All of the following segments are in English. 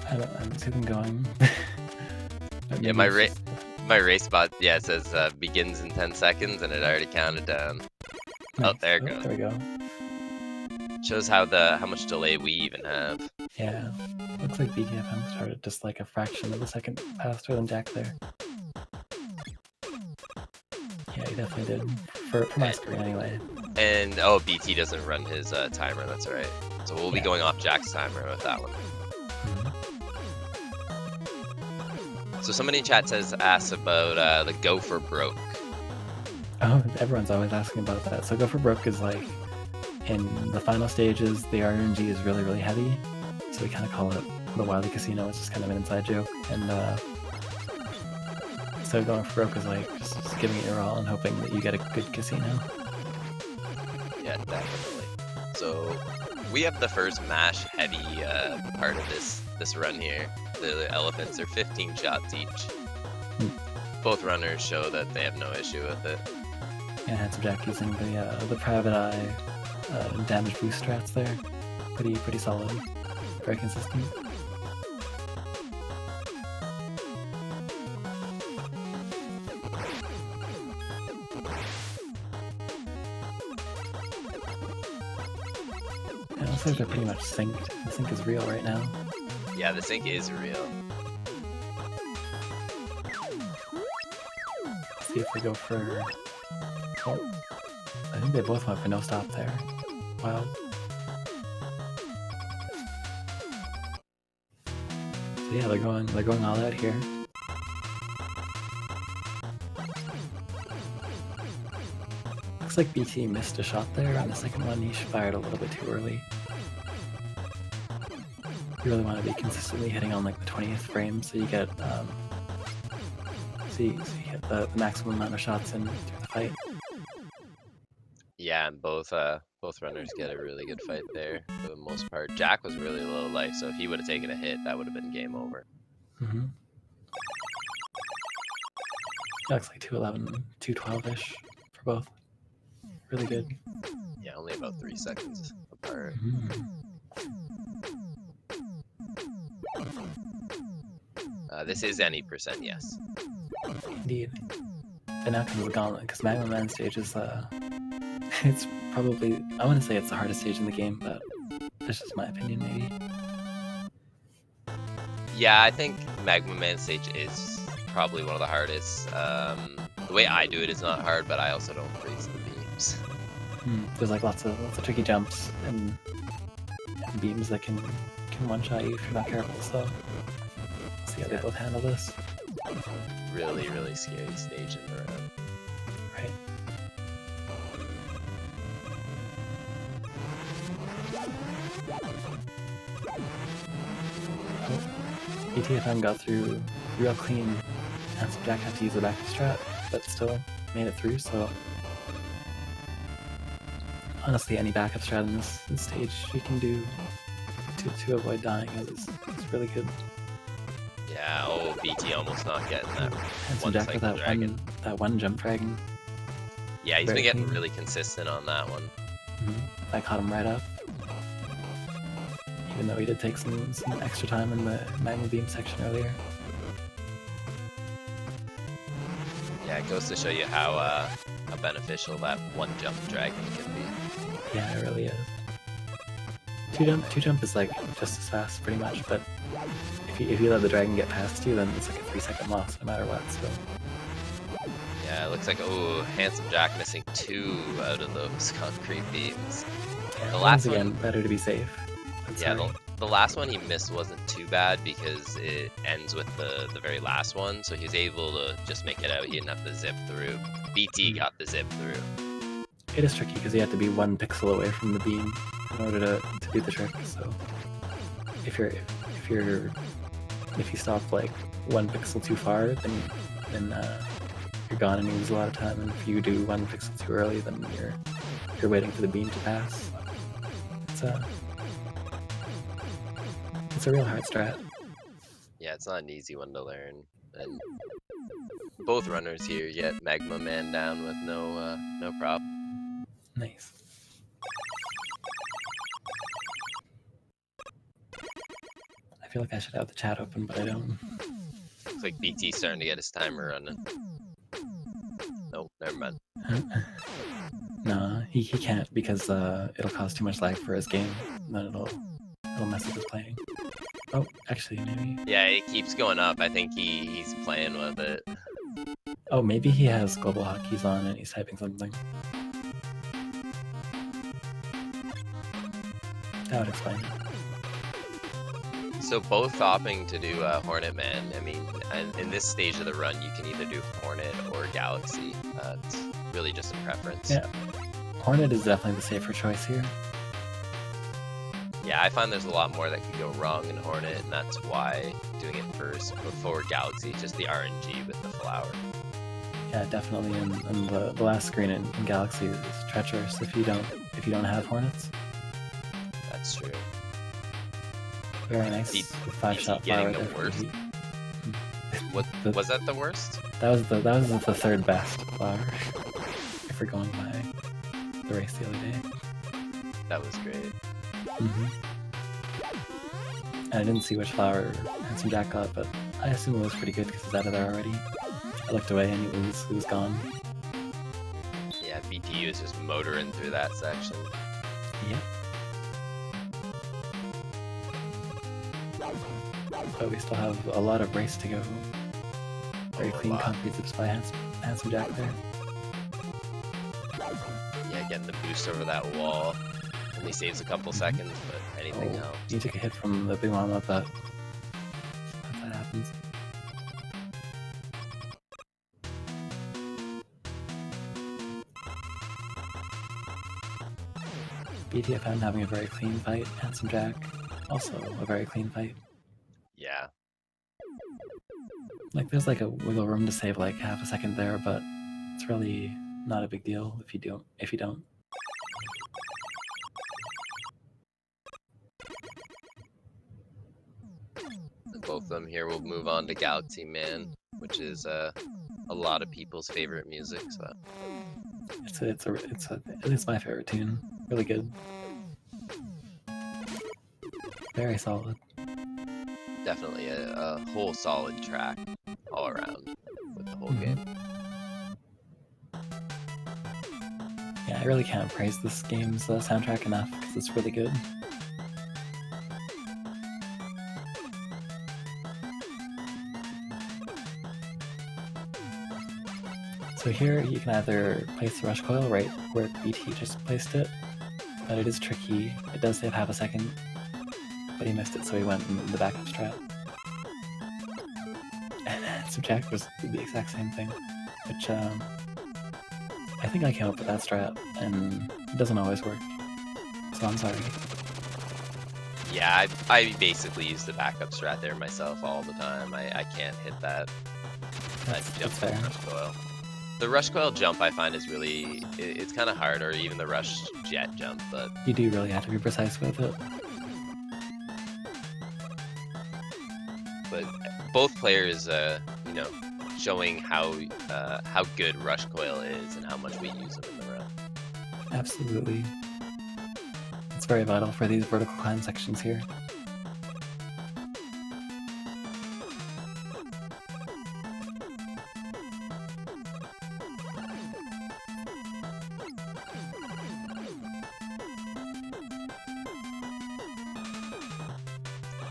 I see them going. Yeah, my race bot, yeah, it says begins in 10 seconds, and it already counted down. Nice. Oh, there it goes. There we go. Shows how much delay we even have. Yeah, looks like btfm started just like a fraction of a second faster than Jack there. Yeah, he definitely did. For my screen anyway. And oh, BT doesn't run his timer. That's right. So we'll be going off Jack's timer with that one. So somebody in chat asks about the go for broke. Oh, everyone's always asking about that. So go for broke is like, in the final stages, the RNG is really, really heavy. So we kind of call it the Wily Casino. It's just kind of an inside joke. And so going for broke is like just giving it your all and hoping that you get a good casino. Yeah, definitely. So we have the first mash heavy part of this run here. The elephants are 15 shots each. Both runners show that they have no issue with it. And Handsome Jack using the private eye damage boost strats there. Pretty solid. Very consistent. Yeah, it looks like they're pretty much synced. The sync is real right now. Yeah, the sync is real. Let's see if we go for... Oh, I think they both went for no stop there. Wow. So yeah, they're going all out here. Looks like BT missed a shot there on the second one. He fired a little bit too early. You really want to be consistently hitting on like the 20th frame, so you get so you get the maximum amount of shots in through the fight. Yeah, and both runners get a really good fight there for the most part. Jack was really low life, so if he would have taken a hit, that would have been game over. Looks like 211, 212-ish for both. Really good. Yeah, only about 3 seconds apart. This is any percent, yes. Indeed. And now comes the gauntlet, because MM9 stage is it's probably, I wouldn't say it's the hardest stage in the game, but that's just my opinion maybe. Yeah, I think Magma Man stage is probably one of the hardest. The way I do it is not hard, but I also don't freeze the beams. There's like lots of tricky jumps and beams that can one-shot you if you're not careful, so let's see how they both handle this. Really, really scary stage in the round. Right. btfm got through real clean. Handsome Jack had to use the back strat, but still made it through, so honestly any backup strat in this stage you can do to avoid dying is really good. Yeah, oh, BT almost not getting that. Handsome Jack with that one jump dragon. Yeah, he's been getting really consistent on that one. I caught him right up. Even though he did take some extra time in the magma beam section earlier. Yeah, it goes to show you how beneficial that one jump dragon can be. Yeah, it really is. Two jump is like just as fast pretty much, but if you let the dragon get past you, then it's like a 3-second loss no matter what. So yeah, it looks like Handsome Jack missing 2 out of those concrete beams. yeah, The last again, one, better to be safe. yeah, the last one he missed wasn't too bad because it ends with the very last one, so he was able to just make it out. He didn't have to zip through. BT got the zip through. It is tricky because you have to be 1 pixel away from the beam in order to do the trick. So if you stop like 1 pixel too far, then you're gone and you lose a lot of time. And if you do 1 pixel too early, then you're waiting for the beam to pass. It's a real hard strat. Yeah, it's not an easy one to learn. And both runners here get Magma Man down with no problem. Nice. feel like I should have the chat open, but I don't. Looks like BT's starting to get his timer running. Nope, never mind. No, he can't because it'll cause too much lag for his game. Then it'll mess up his playing. Oh, actually, maybe. Yeah, it keeps going up. I think he's playing with it. Oh, maybe he has global hotkeys on and he's typing something. That would explain it. So both opting to do Hornet Man. I mean, in this stage of the run, you can either do Hornet or Galaxy. It's really just a preference. Yeah, Hornet is definitely the safer choice here. Yeah, I find there's a lot more that could go wrong in Hornet, and that's why doing it first before Galaxy, just the RNG with the flower. Yeah, definitely. And the last screen in Galaxy is treacherous if you don't have Hornets. That's true. Very nice. 5-shot flower getting the worst. Was that the worst? That was the third best flower. If we're going by the race the other day. That was great. And I didn't see which flower Handsome Jack got, but I assume it was pretty good because it's out of there already. I looked away and it was gone. Yeah, BT was just motoring through that section. Yep. But we still have a lot of race to go. Very clean concrete zips by Handsome Jack there. Yeah, getting the boost over that wall. Only saves a couple seconds, but anything else. You took a hit from the big mama, but that happens. btfm having a very clean fight. Handsome Jack also a very clean fight. Yeah. Like there's like a wiggle room to save like half a second there, but it's really not a big deal if you don't. Both of them here will move on to Galaxy Man, which is a lot of people's favorite music. So it's my favorite tune. Really good. Very solid. Definitely a whole solid track all around with the whole game. Yeah, I really can't praise this game's soundtrack enough because it's really good. So here you can either place the rush coil right where BT just placed it, but it is tricky. It does save half a second, but he missed it, so he went in the backup strat. And Subject was the exact same thing, which I think I came up with that strat, and it doesn't always work, so I'm sorry. Yeah, I basically use the backup strat there myself all the time. I can't hit that jump from the rush coil. The rush coil jump I find is really, it's kind of hard, or even the rush jet jump, but... You do really have to be precise with it. But both players, you know, showing how good rush coil is and how much we use them in the run. Absolutely. It's very vital for these vertical climb sections here.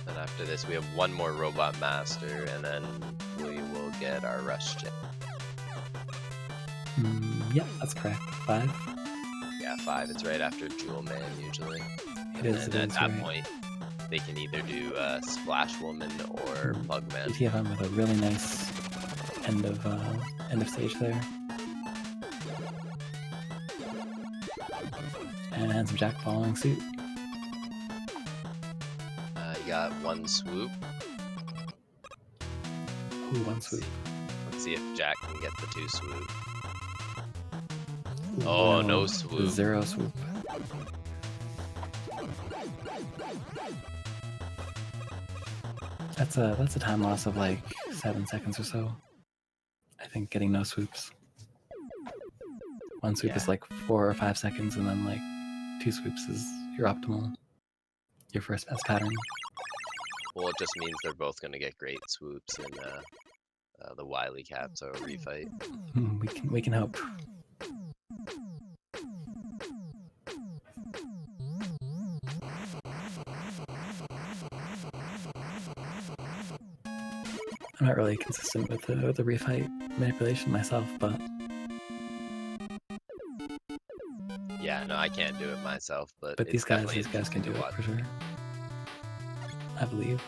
And after this, we have one more Robot Master, and then we will get our rush jet. Yep, that's correct. 5? Yeah, 5. It's right after Jewel Man, usually. It is. And at that point, they can either do Splash Woman or Plug Man. btfm with a really nice end of stage there. And Handsome Jack following suit. You got one swoop. Ooh, one swoop. Let's see if Jack can get the 2 swoop. Ooh, Oh, no swoop. 0 swoop. That's a time loss of like 7 seconds or so. I think getting no swoops. One swoop is like 4 or 5 seconds, and then like 2 swoops is your optimal, your first best pattern. Well, it just means they're both going to get great swoops in the Wily Cap, so a refight. We can hope. I'm not really consistent with the refight manipulation myself, but yeah, no, I can't do it myself, but these guys can do it for sure. I believe.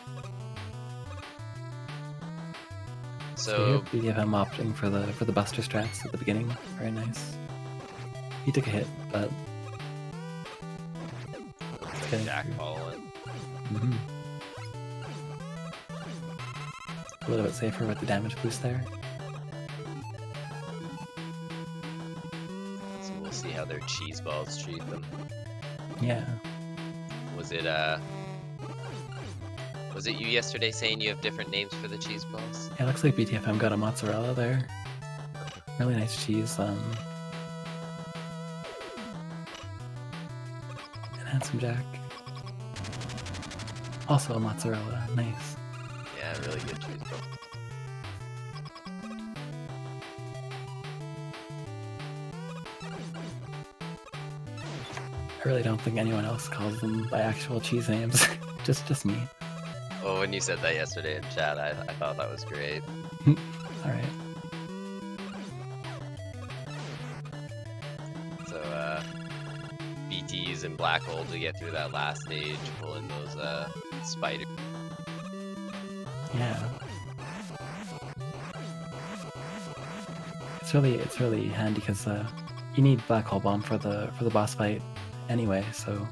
So btfm opting for the Buster strats at the beginning. Very nice. He took a hit, but it's Jack following. A little bit safer with the damage boost there. So we'll see how their cheese balls treat them. Yeah. Was it you yesterday saying you have different names for the cheese balls? Yeah, it looks like btfm got a mozzarella there. Really nice cheese. And Handsome Jack. Also a mozzarella. Nice. Yeah, really good cheese ball. I really don't think anyone else calls them by actual cheese names. just me. Oh, when you said that yesterday in chat, I thought that was great. Alright. So, BT using Black Hole to get through that last stage, pulling those, spiders. Yeah. It's really handy because you need Black Hole Bomb for the boss fight anyway, so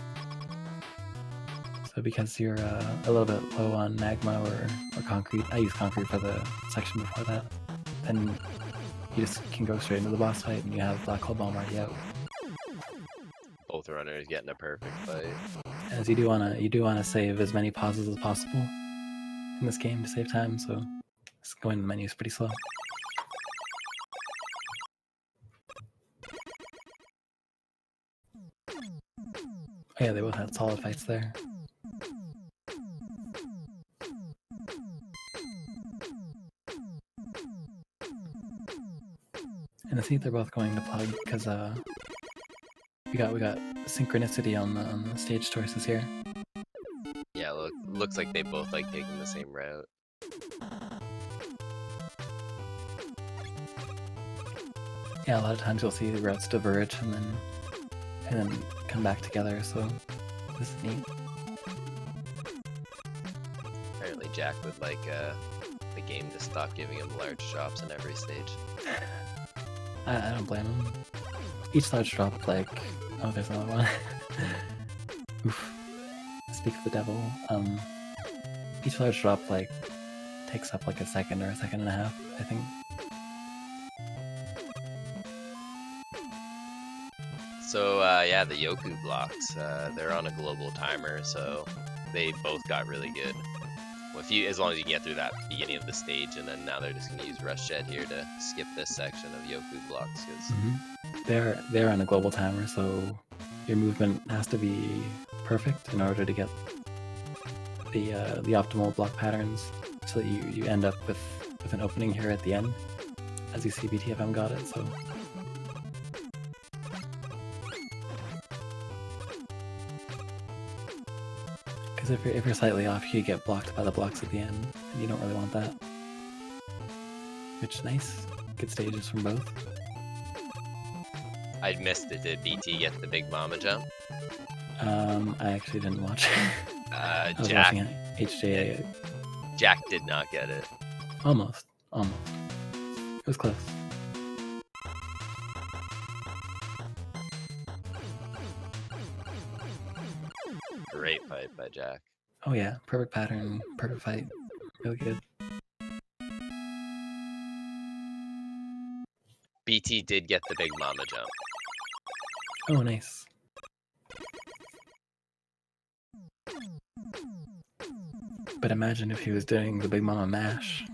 because you're a little bit low on magma or concrete, I use concrete for the section before that, then you just can go straight into the boss fight and you have Black Hole Bomb already out. Both runners getting a perfect fight. As you do wanna save as many pauses as possible in this game to save time, so going to the menu is pretty slow. Oh yeah, they both had solid fights there. And I think they're both going to plug because we got synchronicity on the stage choices here. Yeah, looks like they both like taking the same route. Yeah, a lot of times you'll see the routes diverge and then come back together, so this is neat. Apparently Jack would like the game to stop giving him large drops in every stage. I don't blame him. Each large drop, like, oh, there's another one. Oof. Speak of the devil. Each large drop, like, takes up like a second or a second and a half, I think. So yeah, the Yoku blocks, they're on a global timer, so they both got really good. Well, as long as you can get through that beginning of the stage, and then now they're just going to use Rush Jet here to skip this section of Yoku blocks. Cause... They're on a global timer, so your movement has to be perfect in order to get the optimal block patterns, so that you end up with an opening here at the end, as you see btfm got it. So. Because if you're slightly off, you get blocked by the blocks at the end, and you don't really want that. Which is nice. Good stages from both. I missed it. Did BT get the Big Mama jump? I actually didn't watch. I was Jack, watching HJA. Jack did not get it. Almost. It was close. Great fight by Jack. Oh yeah, perfect pattern, perfect fight. Really good. BT did get the Big Mama jump. Oh, nice. But imagine if he was doing the Big Mama mash.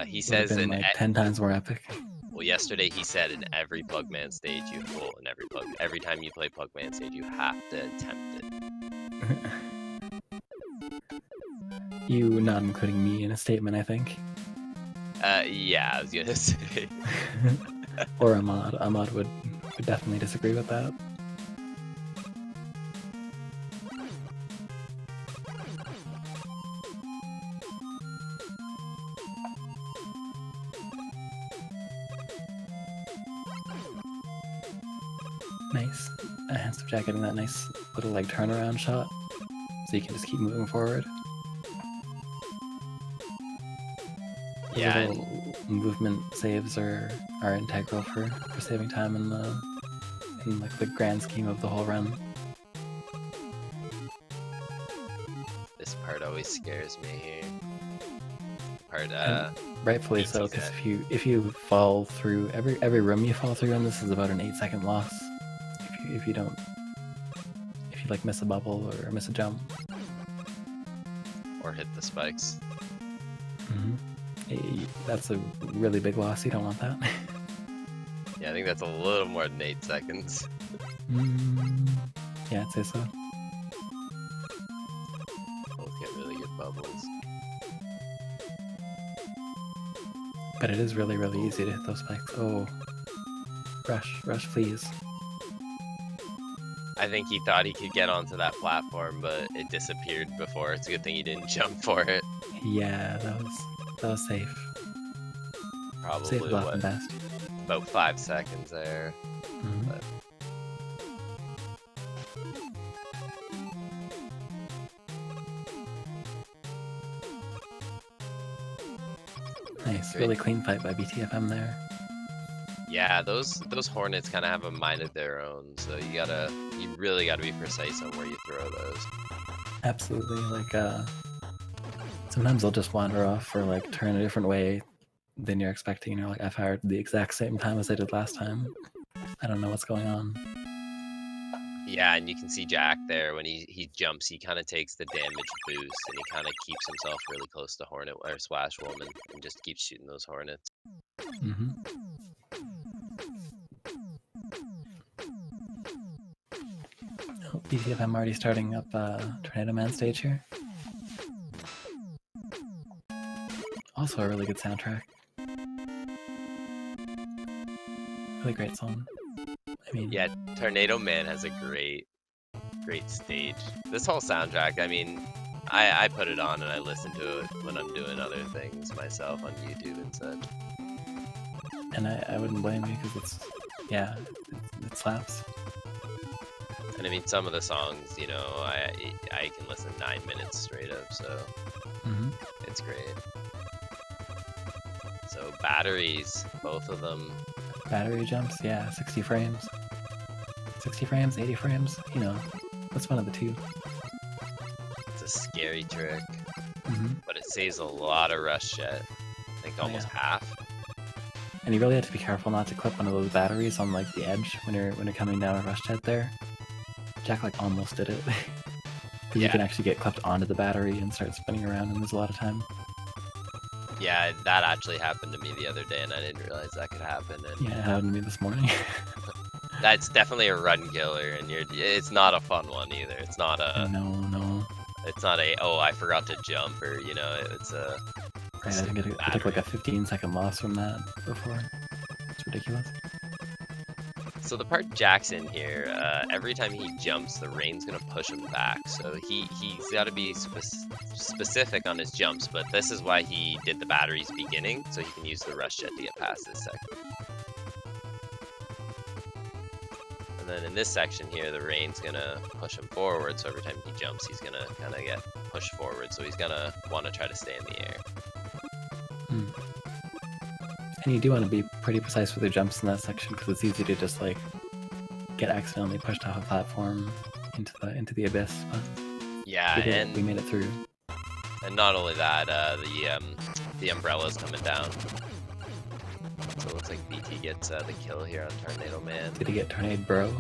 He says in like 10 times more epic. Well, yesterday he said in every Pugman stage every time you play Pugman stage, you have to attempt it. You not including me in a statement, I think. Yeah, I was gonna say. Or Ahmad. Ahmad would definitely disagree with that. Nice. Handsome Jack getting that nice little like turnaround shot, so you can just keep moving forward. Yeah, Little movement saves are integral for saving time in like the grand scheme of the whole run. this part always scares me here. Part And rightfully so, BT's because if you fall through every room you fall through, and this is about an 8-second loss. If you like miss a bubble or miss a jump, or hit the spikes. That's a really big loss. You don't want that. Yeah, I think that's a little more than 8 seconds. Yeah, I'd say so. Both get really good bubbles. But it is really, really easy to hit those spikes. Oh, rush, please. I think he thought he could get onto that platform, but it disappeared before. It's a good thing he didn't jump for it. Yeah, that was safe. Probably Safe left and best. about 5 seconds there. But nice, really clean fight by btfm there. yeah, those hornets kind of have a mind of their own, so you really gotta be precise on where you throw those. Absolutely, like sometimes they'll just wander off or like turn a different way than you're expecting. You're like, I fired the exact same time as I did last time. I don't know what's going on. Yeah, and you can see Jack there when he jumps, he kind of takes the damage boost and he kind of keeps himself really close to Hornet or Splash Woman and just keeps shooting those hornets. Oh, btfm already starting up Tornado Man stage here. Also a really good soundtrack. Really great song. I mean, yeah, Tornado Man has a great stage. This whole soundtrack, I mean, I put it on and I listen to it when I'm doing other things myself on YouTube and such. And I wouldn't blame you because it slaps. And I mean, some of the songs, you know, I can listen 9 minutes straight up, so it's great. So batteries, both of them. Battery jumps, yeah, 60 frames. 60 frames, 80 frames, you know, what's one of the two? It's a scary trick, but it saves a lot of rush jet. I think almost half. And you really have to be careful not to clip one of those batteries on like the edge when you're coming down a rush jet there. Jack like almost did it. Because you can actually get clipped onto the battery and start spinning around and lose a lot of time. Yeah, that actually happened to me the other day and I didn't realize that could happen. And yeah, it happened to me this morning. That's definitely a run killer, and it's not a fun one either. It's not a no. It's not a I forgot to jump, or you know, it's a. Right, I think I took like a 15-second loss from that before. It's ridiculous. So the part Jack's in here, every time he jumps, the rain's gonna push him back. So he's got to be specific on his jumps. But this is why he did the batteries beginning, so he can use the rush jet to get past this section. And then in this section here, the rain's gonna push him forward. So every time he jumps, he's gonna kind of get pushed forward. So he's gonna want to try to stay in the air. And you do want to be pretty precise with your jumps in that section because it's easy to just like get accidentally pushed off a platform into the abyss. But yeah, and we made it through. And not only that, the umbrella's coming down. So it looks like BT gets the kill here on Tornado Man. Did he get Tornado Bro?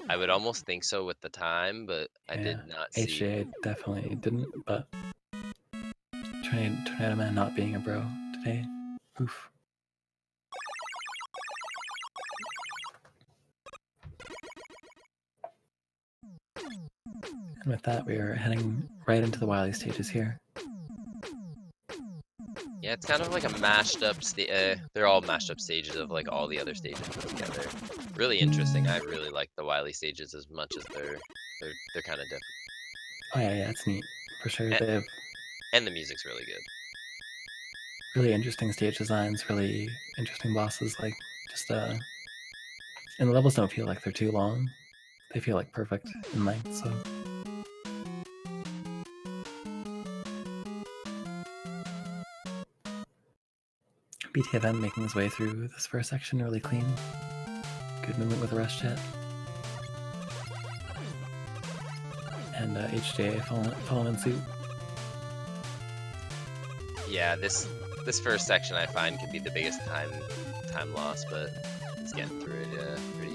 I would almost think so with the time, but I did not see. HJA definitely didn't, but Tornado Man not being a bro today. Oof. And with that, we are heading right into the Wily stages here. Yeah, it's kind of like a mashed up they're all mashed up stages of like all the other stages put together. Really interesting. I really like the Wily stages as much as they're kind of different. Oh yeah, it's neat for sure. They have And the music's really good. really interesting stage designs, really interesting bosses. Like just and the levels don't feel like they're too long. They feel like perfect in length. So. btfm making his way through this first section really clean. Good movement with a rush jet. And HJA following suit. Yeah, this first section I find could be the biggest time loss, but he's getting through it pretty.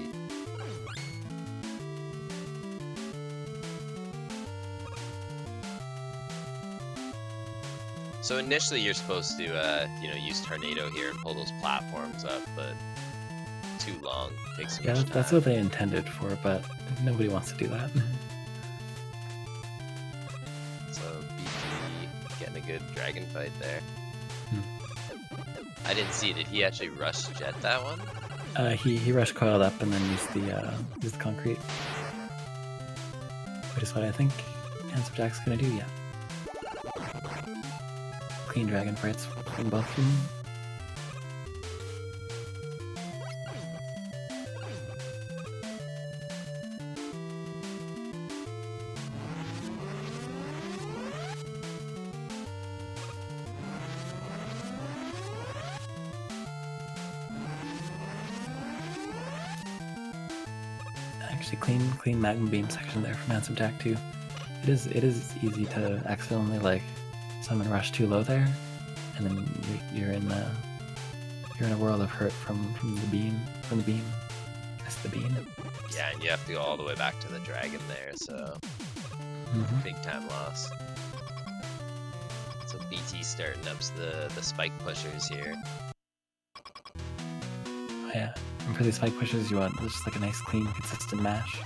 So initially you're supposed to use tornado here and pull those platforms up, but too long. Takes too much time. That's what they intended for, but nobody wants to do that. So BT getting a good dragon fight there. I didn't see. Did he actually rush jet that one? He rush coiled up and then used the concrete. Which is what I think Handsome Jack's gonna do. Yeah. Clean dragon fights from both of them. Actually, clean magma beam section there from Handsome Jack too. It is easy to accidentally like summon rush too low there, and then you're in a world of hurt from the beam. That's the beam. Yeah, and you have to go all the way back to the dragon there, so big time loss. So BT starting up the spike pushers here. Oh yeah, and for these spike pushers, you want just like a nice, clean, consistent mash.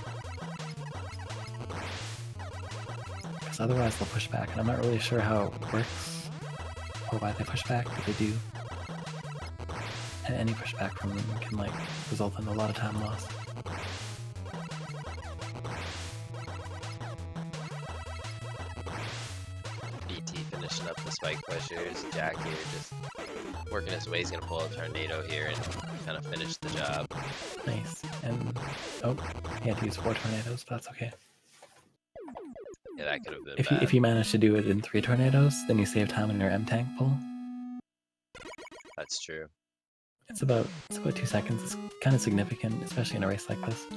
Because otherwise they'll push back, and I'm not really sure how it works or why they push back, but they do. And any pushback from them can like result in a lot of time loss. BT finishing up the spike pushers. Jack here just working his way. He's gonna pull a tornado here and kind of finish the job. Nice. And oh, he had to use 4 tornadoes, but that's okay. Yeah, that could have been bad. If you manage to do it in 3 tornadoes, then you save time in your M tank pull. That's true. It's about 2 seconds. It's kind of significant, especially in a race like this.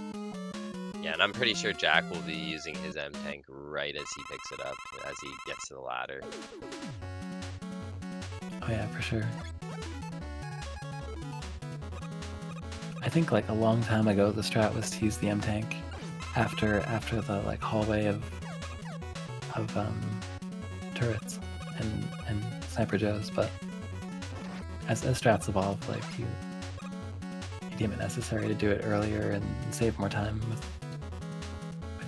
Yeah, and I'm pretty sure Jack will be using his M tank right as he picks it up, as he gets to the ladder. Oh yeah, for sure. I think like a long time ago, the strat was to use the M tank after the like hallway of turrets and sniper joes, but as strats evolve, like you deem it necessary to do it earlier and save more time with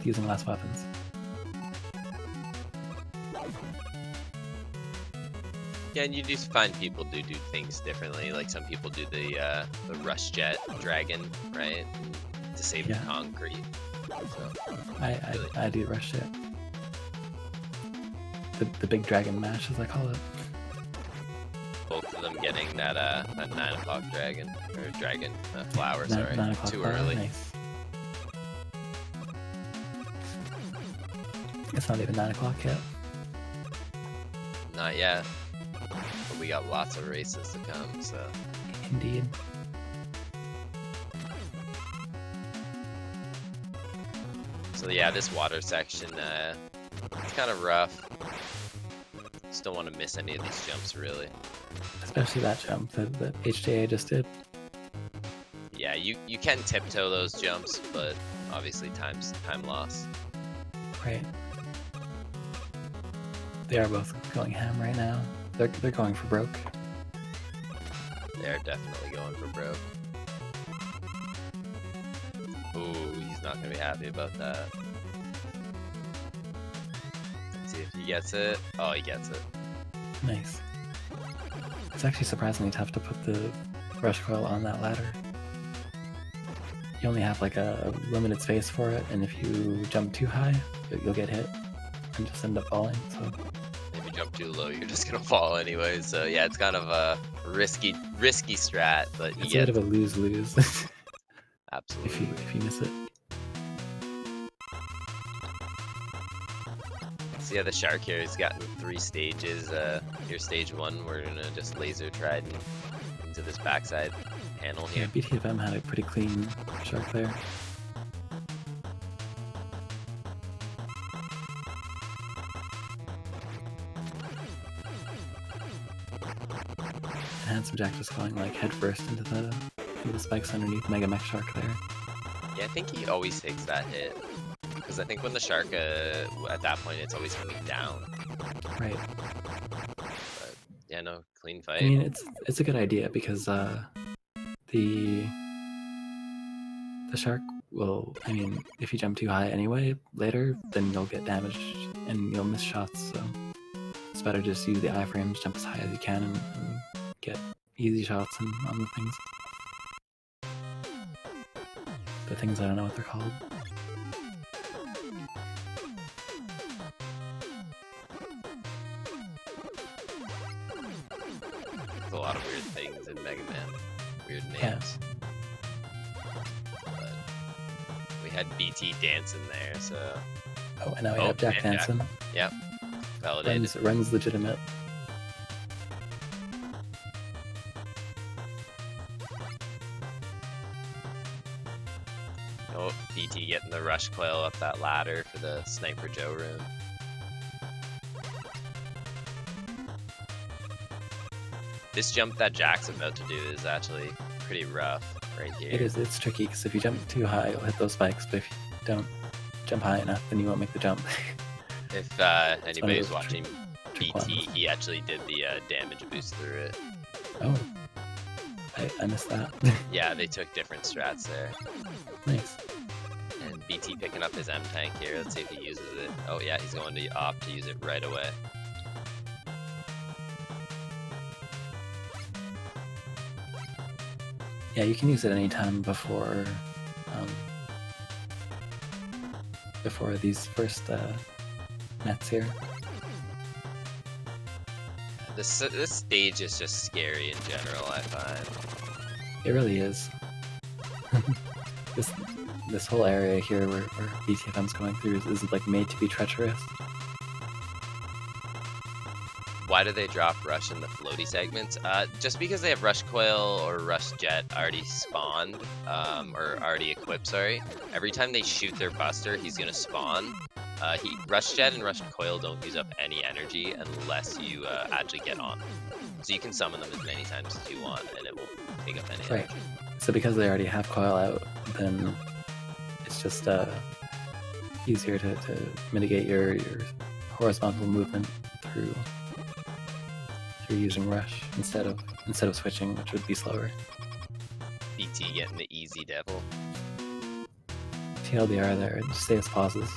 using less weapons. Yeah, and you do find people do things differently. Like some people do the rush jet dragon, right, to save the concrete. So, I do rush jet. The big dragon mash, as I call it. Both of them getting that 9 o'clock dragon or dragon flower. 9 o'clock too flower, early. Nice. It's not even 9 o'clock yet. Not yet. But we got lots of races to come, so. Indeed. So yeah, this water section, it's kind of rough. Just don't want to miss any of these jumps, really. Especially that jump that HJA just did. Yeah, you can tiptoe those jumps, but obviously time loss. Right. They are both going ham right now. They're going for broke. They're definitely going for broke. Ooh, he's not gonna be happy about that. see if he gets it. Oh, he gets it. Nice. It's actually surprisingly tough to put the rush coil on that ladder. You only have like a limited space for it, and if you jump too high, you'll get hit and just end up falling. So If you jump too low, you're just gonna fall anyway. So yeah, it's kind of a risky strat, but it's a bit of a lose-lose. Absolutely. if you miss it. So yeah, the shark here has gotten 3 stages. Here's stage 1. We're gonna just laser trident into this backside panel Yeah, here. btfm had a pretty clean shark there. And Handsome Jack just going like head first into the spikes underneath Mega Mech Shark there. Yeah, I think he always takes that hit. Because I think when the shark, at that point, it's always coming down. Right. But yeah, no, clean fight. I mean, it's a good idea because the shark will, I mean, if you jump too high anyway later, then you'll get damaged and you'll miss shots. So it's better just use the iframes, jump as high as you can, and get easy shots on the things. The things I don't know what they're called. There's a lot of weird things in Mega Man. Weird names. Yeah. But we had BT dancing there, so Oh, and now we have Jack and dancing. Yep. Validated. Runs legitimate. Oh, BT getting the rush coil up that ladder for the Sniper Joe room. This jump that Jack's about to do is actually pretty rough right here. It is. It's tricky because if you jump too high, you'll hit those spikes. But if you don't jump high enough, then you won't make the jump. If anybody's watching trick BT, ones. he actually did the damage boost through it. Oh, I missed that. Yeah, they took different strats there. Nice. And BT picking up his M tank here. Let's see if he uses it. Oh yeah, he's going to opt to use it right away. Yeah, you can use it anytime before these first nets here. This stage is just scary in general, I find. It really is. This whole area here where BTFM's going through is like made to be treacherous. Why do they drop rush in the floaty segments? Just because they have rush coil or rush jet already spawned, or already equipped, sorry. Every time they shoot their buster, he's gonna spawn. Rush jet and rush coil don't use up any energy unless you actually get on them. So you can summon them as many times as you want, and it won't take up any Right. energy. So because they already have coil out, then it's just easier to mitigate your horizontal movement through using rush instead of switching, which would be slower. BT getting the easy devil. TLDR there, just saves pauses.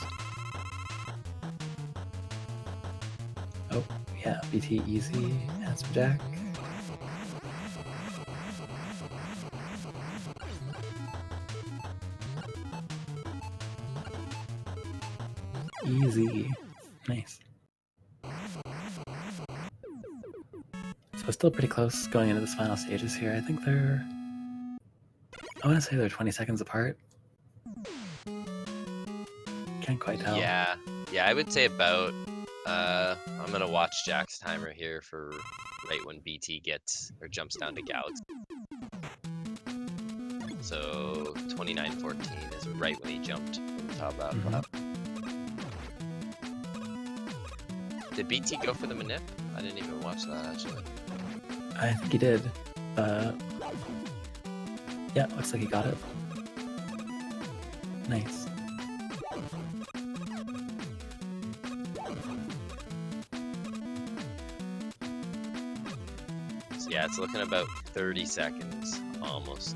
Oh, yeah, BT easy, Handsome Jack. Easy. Nice. So it's still pretty close going into this final stages here. I think I want to say they're 20 seconds apart. Can't quite tell. Yeah, I would say about. I'm gonna watch Jack's timer here for right when BT gets or jumps down to Galaxy. So 29:14 is right when he jumped from the top of that flap. Did BT go for the manip? I didn't even watch that actually. I think he did. Yeah, looks like he got it. Nice. So yeah, it's looking about 30 seconds almost.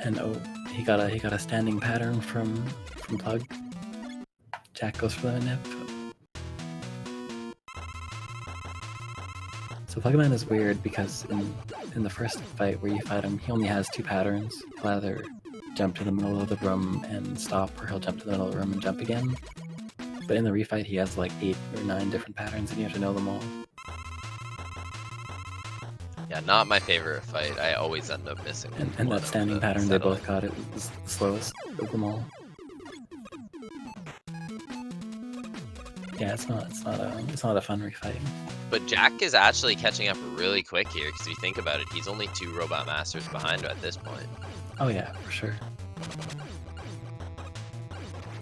And oh, he got a standing pattern from Plug. Jack goes for the nip. So Pokemon is weird because in the first fight where you fight him, he only has 2 patterns. He'll either jump to the middle of the room and stop, or he'll jump to the middle of the room and jump again. But in the refight, he has like 8 or 9 different patterns, and you have to know them all. Yeah, not my favorite fight. I always end up missing. And that standing pattern they both got, it was the slowest of them all. Yeah, it's not a fun refight. But Jack is actually catching up really quick here, because if you think about it, he's only 2 Robot Masters behind at this point. Oh yeah, for sure.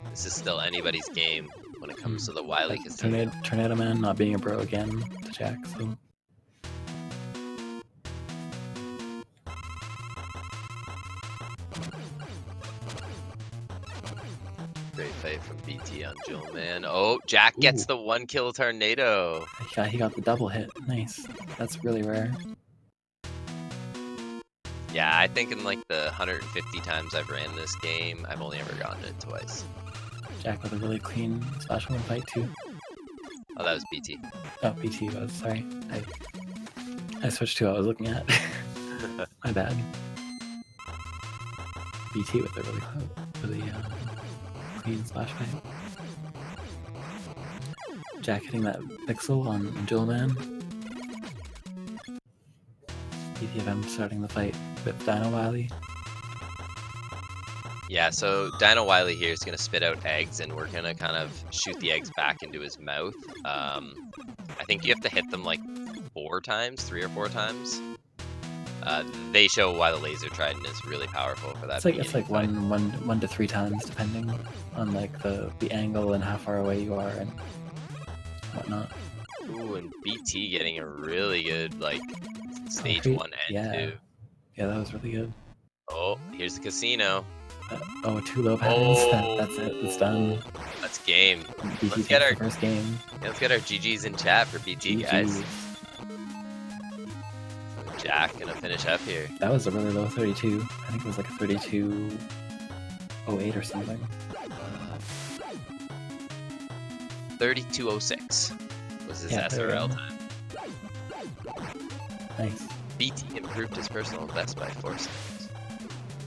This is still anybody's game when it comes to the Wily Casino. Tornado Man not being a bro again to Jack, so... Great fight from BT on Gm1. Oh, Jack gets the 1-kill tornado. He got the double hit. Nice. That's really rare. Yeah, I think in like the 150 times I've ran this game, I've only ever gotten it twice. Jack with a really clean Splash 1 fight too. Oh, that was BT. Oh, BT was, sorry. I switched to what I was looking at. My bad. BT with a really clean Splash fight. Jack hitting that pixel on Gm1. btfm starting the fight with Dino Wily. Yeah, so Dino Wily here is going to spit out eggs, and we're going to kind of shoot the eggs back into his mouth. I think you have to hit them like 4 times, 3 or 4 times. They show why the laser trident is really powerful for that. It's like 1 to 3 times, depending on like the angle and how far away you are and whatnot. Ooh, and BT getting a really good like stage 1 and 2. Yeah, that was really good. Oh, here's the casino. 2 low patterns. That's it. It's done. That's game. BT let's get our first game. Yeah, let's get our GGs in chat for BT, guys. Jack gonna finish up here. That was a really low 32. I think it was like a 32.08 or something. 32.06 was his SRL time. Nice. BT improved his personal best by 4 seconds.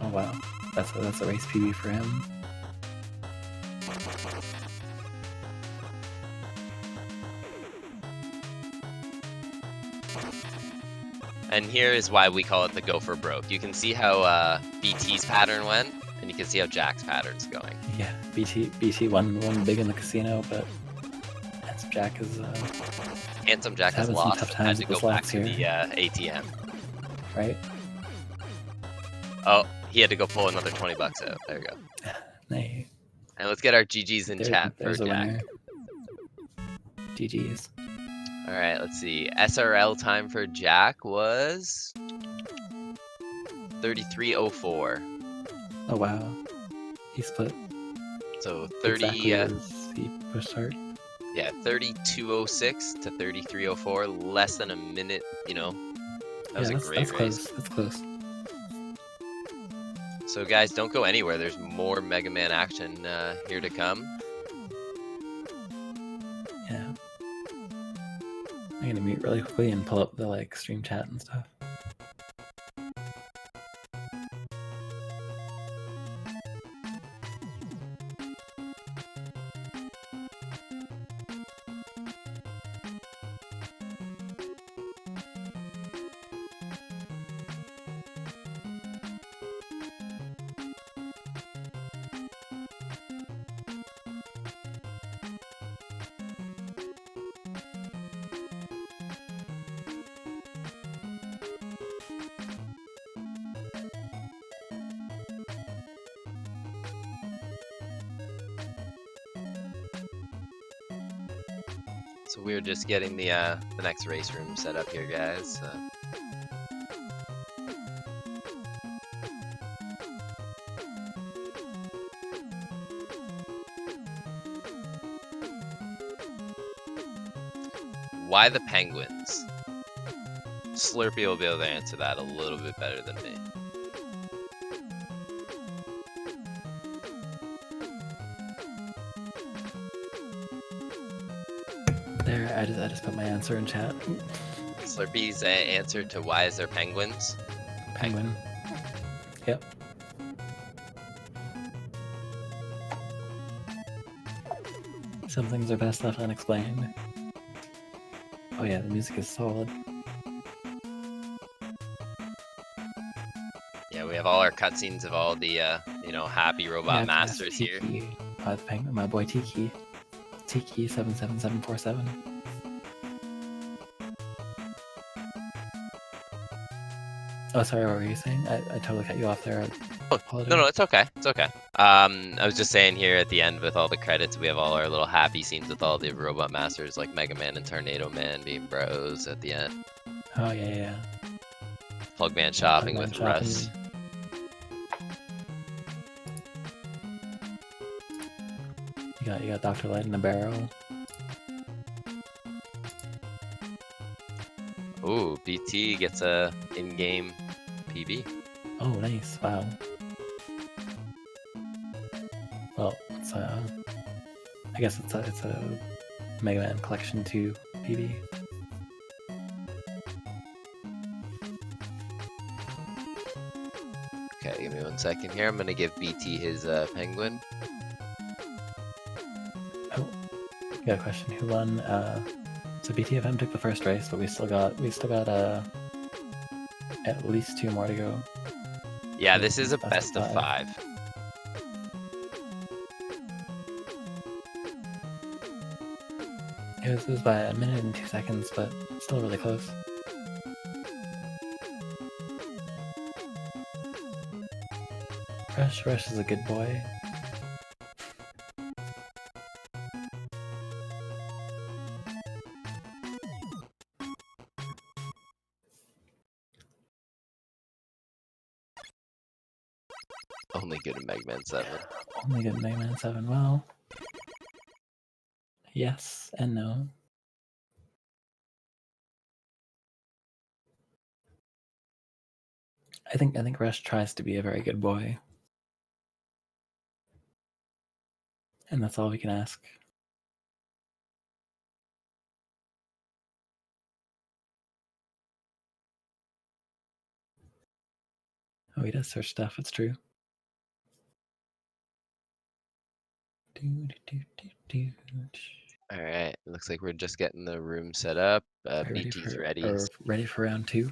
Oh wow, that's a race PB for him. And here is why we call it the go for broke. You can see how BT's pattern went, and you can see how Jack's pattern's going. Yeah, BT won big in the casino, but Jack is Handsome Jack has lost. Had to go back to the ATM. Right. Oh, he had to go pull another 20 bucks out. There we go. Nice. And let's get our GGs in chat for Jack. Winner. GGs. All right, let's see. SRL time for Jack was 33.04. Oh wow, he split. So 30. Exactly as he pushed hard. Yeah, 32.06 to 33.04, less than a minute. You know, that was a great race. That's close. So guys, don't go anywhere. There's more Mega Man action here to come. Yeah. I'm gonna mute really quickly and pull up the like stream chat and stuff. So we're just getting the next race room set up here, guys. Why the Penguins? Slurpee will be able to answer that a little bit better than me. There, I just put my answer in chat. Slurpee's answer to why is there penguins? Penguin. Yep. Some things are best left unexplained. Oh yeah, the music is solid. Yeah, we have all our cutscenes of all the happy robot masters here. The penguin, my boy Tiki. Tiki 77747. Oh, sorry, what were you saying? I totally cut you off there. Oh, no, it's okay. It's okay. I was just saying here at the end with all the credits, we have all our little happy scenes with all the robot masters like Mega Man and Tornado Man being bros at the end. Oh, yeah. Plugman shopping Plugman with shopping. Russ. You got Dr. Light in the barrel. Ooh, BT gets a in-game PB. Oh, nice! Wow. Well, it's I guess it's a Mega Man Collection 2 PB. Okay, give me 1 second here. I'm gonna give BT his penguin. Oh, got a question. Who won? So btfm took the first race, but we still got at least 2 more to go. Yeah, this is a best of 5. It was by a minute and 2 seconds, but still really close. Rush is a good boy. Only good in Mega Man 7. Only good in Mega Man 7. Well, yes and no. I think Rush tries to be a very good boy. And that's all we can ask. Oh, he does search stuff, it's true. Alright, looks like we're just getting the room set up. BT's ready. Ready for round 2?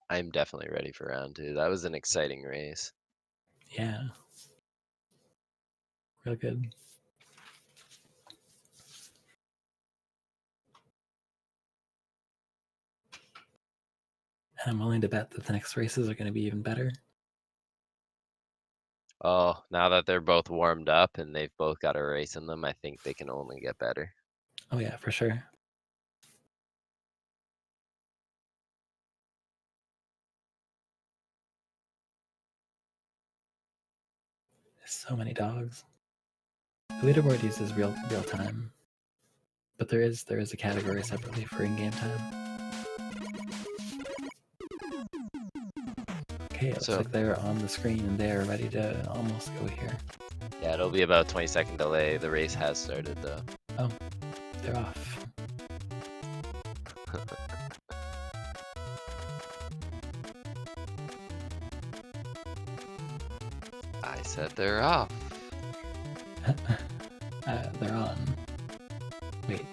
I'm definitely ready for round 2. That was an exciting race. Yeah. Real good. And I'm willing to bet that the next races are going to be even better. Oh, now that they're both warmed up and they've both got a race in them, I think they can only get better. Oh yeah, for sure. There's so many dogs. The leaderboard uses real time, but there is a category separately for in-game time. Okay, it looks like they're on the screen and they're ready to almost go here. Yeah, it'll be about a 20-second delay. The race has started though. Oh, they're off. I said they're off. They're on. Wait.